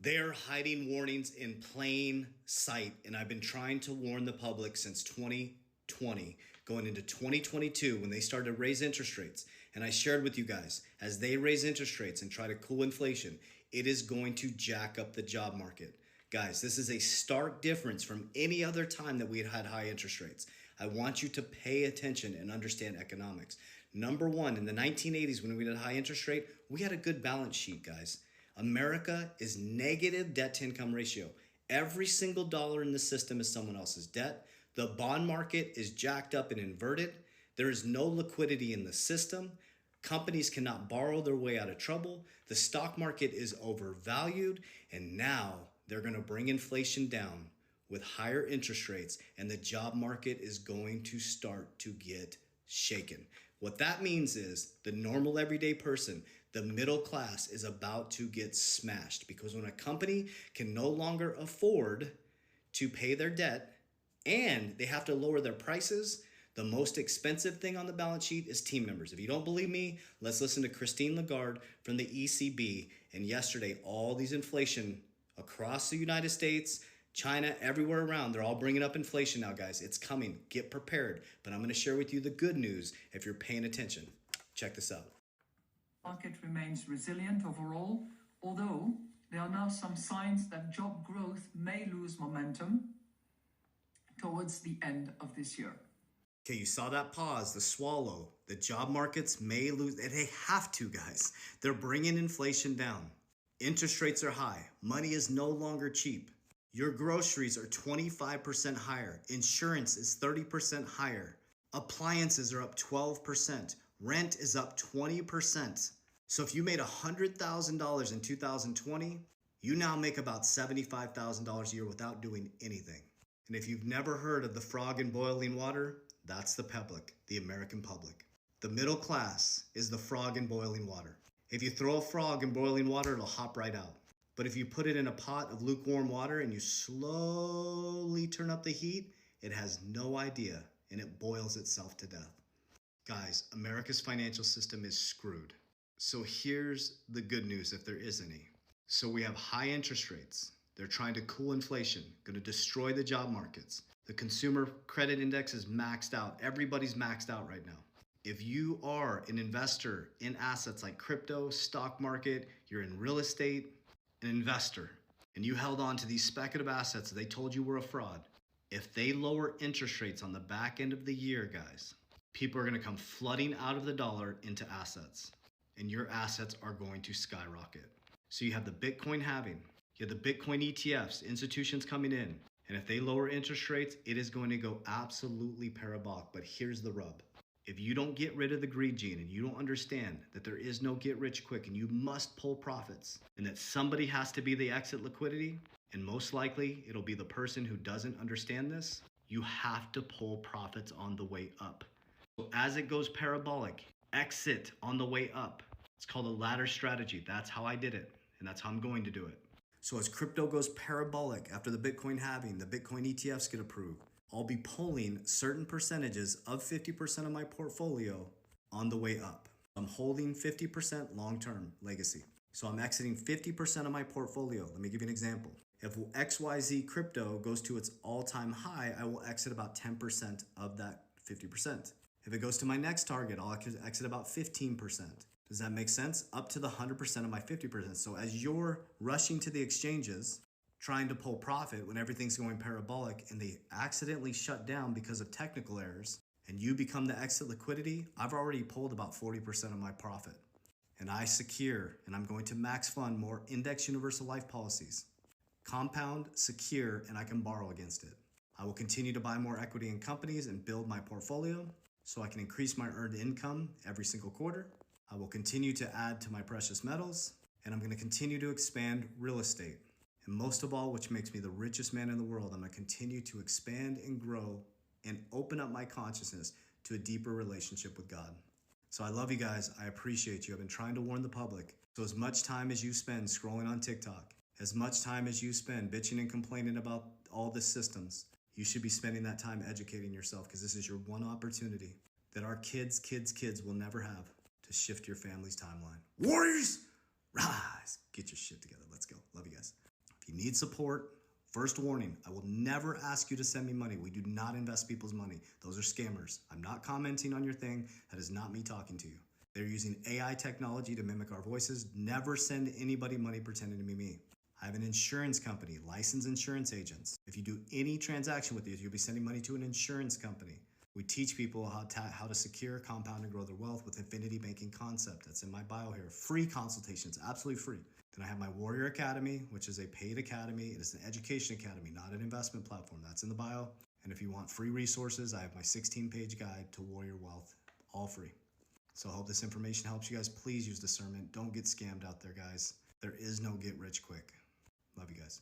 They are hiding warnings in plain sight, and I've been trying to warn the public since 2020, going into 2022 when they started to raise interest rates. And I shared with you guys, as they raise interest rates and try to cool inflation, it is going to jack up the job market. Guys, this is a stark difference from any other time that we had had high interest rates. I want you to pay attention and understand economics. Number one, in the 1980s when we had a high interest rate, we had a good balance sheet, guys. America is negative debt to income ratio. Every single dollar in the system is someone else's debt. The bond market is jacked up and inverted. There is no liquidity in the system. Companies cannot borrow their way out of trouble. The stock market is overvalued. And now they're going to bring inflation down with higher interest rates, and the job market is going to start to get shaken. What that means is the normal everyday person, the middle class, is about to get smashed, because when a company can no longer afford to pay their debt and they have to lower their prices, the most expensive thing on the balance sheet is team members. If you don't believe me, let's listen to Christine Lagarde from the ECB. And yesterday, all these inflation across the United States, China, everywhere around, they're all bringing up inflation now, guys. It's coming. Get prepared. But I'm going to share with you the good news if you're paying attention. Check this out. Market remains resilient overall, although there are now some signs that job growth may lose momentum towards the end of this year. Okay, you saw that pause, the swallow. The job markets may lose, and they have to, guys. They're bringing inflation down. Interest rates are high. Money is no longer cheap. Your groceries are 25% higher. Insurance is 30% higher. Appliances are up 12%. Rent is up 20%. So if you made $100,000 in 2020, you now make about $75,000 a year without doing anything. And if you've never heard of the frog in boiling water, that's the public, the American public. The middle class is the frog in boiling water. If you throw a frog in boiling water, it'll hop right out. But if you put it in a pot of lukewarm water and you slowly turn up the heat, it has no idea and it boils itself to death. Guys, America's financial system is screwed. So here's the good news, if there is any. So we have high interest rates. They're trying to cool inflation, going to destroy the job markets. The consumer credit index is maxed out. Everybody's maxed out right now. If you are an investor in assets like crypto, stock market, you're in real estate, an investor, and you held on to these speculative assets that they told you were a fraud, if they lower interest rates on the back end of the year, guys, people are going to come flooding out of the dollar into assets, and your assets are going to skyrocket. So you have the Bitcoin halving, you have the Bitcoin ETFs, institutions coming in, and if they lower interest rates, it is going to go absolutely parabolic. But here's the rub. If you don't get rid of the greed gene and you don't understand that there is no get rich quick and you must pull profits and that somebody has to be the exit liquidity, and most likely it'll be the person who doesn't understand this, you have to pull profits on the way up. So as it goes parabolic, exit on the way up. It's called a ladder strategy. That's how I did it, and that's how I'm going to do it. So as crypto goes parabolic after the Bitcoin halving, the Bitcoin ETFs get approved, I'll be pulling certain percentages of 50% of my portfolio on the way up. I'm holding 50% long-term legacy. So I'm exiting 50% of my portfolio. Let me give you an example. If XYZ crypto goes to its all-time high, I will exit about 10% of that 50%. If it goes to my next target, I'll exit about 15%. Does that make sense? Up to the 100% of my 50%. So as you're rushing to the exchanges, trying to pull profit when everything's going parabolic and they accidentally shut down because of technical errors and you become the exit liquidity, I've already pulled about 40% of my profit. And I secure, and I'm going to max fund more index universal life policies. Compound, secure, and I can borrow against it. I will continue to buy more equity in companies and build my portfolio so I can increase my earned income every single quarter. I will continue to add to my precious metals, and I'm going to continue to expand real estate. And most of all, which makes me the richest man in the world, I'm going to continue to expand and grow and open up my consciousness to a deeper relationship with God. So I love you guys. I appreciate you. I've been trying to warn the public. So as much time as you spend scrolling on TikTok, as much time as you spend bitching and complaining about all the systems, you should be spending that time educating yourself, because this is your one opportunity that our kids will never have to shift your family's timeline. Warriors, rise. Get your shit together. Let's go. Love you guys. If you need support, first warning, I will never ask you to send me money. We do not invest people's money. Those are scammers. I'm not commenting on your thing. That is not me talking to you. They're using AI technology to mimic our voices. Never send anybody money pretending to be me. I have an insurance company, licensed insurance agents. If you do any transaction with these, you'll be sending money to an insurance company. We teach people how to secure, compound, and grow their wealth with Infinity Banking Concept. That's in my bio here. Free consultations, absolutely free. Then I have my Warrior Academy, which is a paid academy. It is an education academy, not an investment platform. That's in the bio. And if you want free resources, I have my 16-page guide to Warrior Wealth, all free. So I hope this information helps you guys. Please use discernment. Don't get scammed out there, guys. There is no get rich quick. Love you guys.